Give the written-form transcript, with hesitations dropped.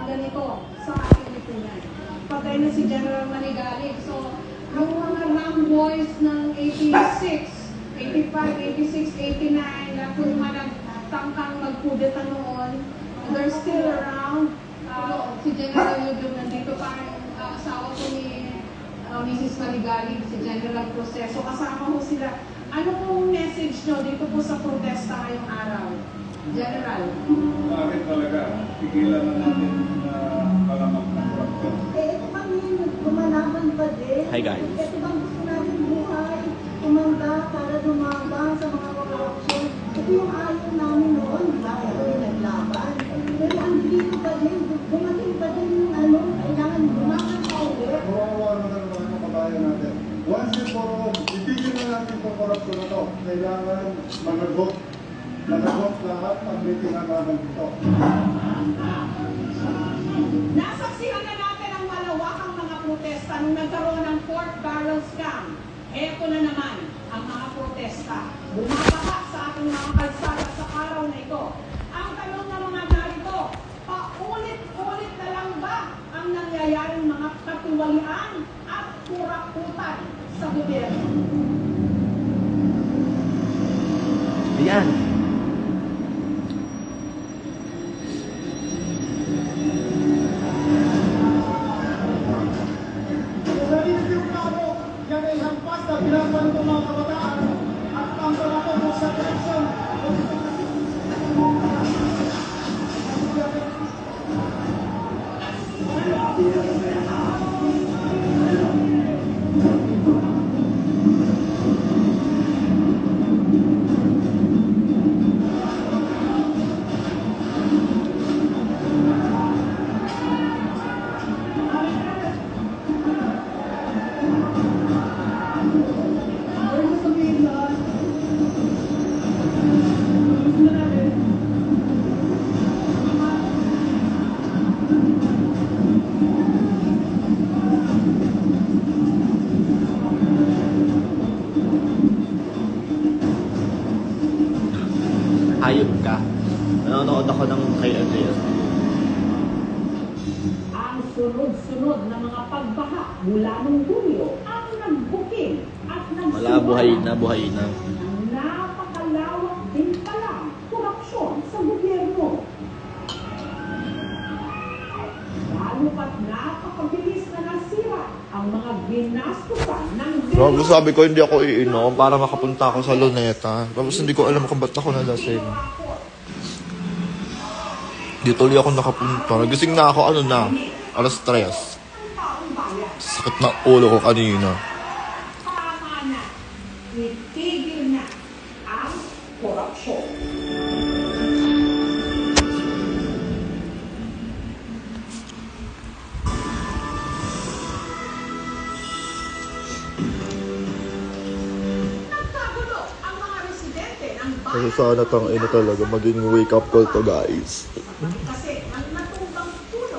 ganito sa ating lipunan. Patay na si General Manigalig. So, yung mga young boys ng 86, 85, 86, 89, na kung nagtangkang magkudeta noon, they're still around. Si General Yudum nandito pa yung asawa ko ni Mrs. Manigalig, si General Proceso. Kasama ho sila. Ano pong message nyo dito po sa protesta ngayong araw? General. Bakit talaga? Tigilan na natin na kalamak na korupsyon. Ito kami lumalaban pa din. Hi guys. Ito bang gusto natin buhay, tumanda para lumabang sa mga korupsyon. Ito yung ayaw namin noon, di ba? Kaya kami naglaban. Pero ang dito pa din, dumating pa din yung kailangan bumakan pa ulit. Kawawa naman ang mga kabayan natin. Once and for all, itigil na natin itong korupsyon na ito. Kailangan managot. Managot lahat ang may pinagaman dito. Nasaksihan na natin ang malawakang mga protesta nung nagkaroon ng pork barrel scam. Eto na naman ang mga protesta. Bumabaka sa ating mga kalsada sa araw na ito. Ang tanong ng mga narito, paulit-ulit na lang ba ang nangyayaring mga katiwalian at kurakutan sa gobyerno? Ayan. Yan ay hampas na binaban ng mga kabataan at ang pangako sa direksyon. Hayop ka. Nanonood ako ng kay Andreas. Ang sunod-sunod na mga pagbaha mula noong Hulyo ang nagbuking at Wala, buhay na, buhay na. Napakalawak din pala korupsyon sa gobyerno. Lalo pat napakabilis na nasira ang mga ginastusan ng Grabe, sabi ko hindi ako iinom para makapunta ako sa Luneta. Tapos hindi ko alam kung ba't ako nalasing. Di tuloy ako nakapunta. Nagising na ako, alas 3. Sakit na ulo ko kanina. Tama na. Itigil na ang korupsyon. Nagkagulo ang mga residente ng Kasi sana tang ina talaga maging wake up call to guys. kasi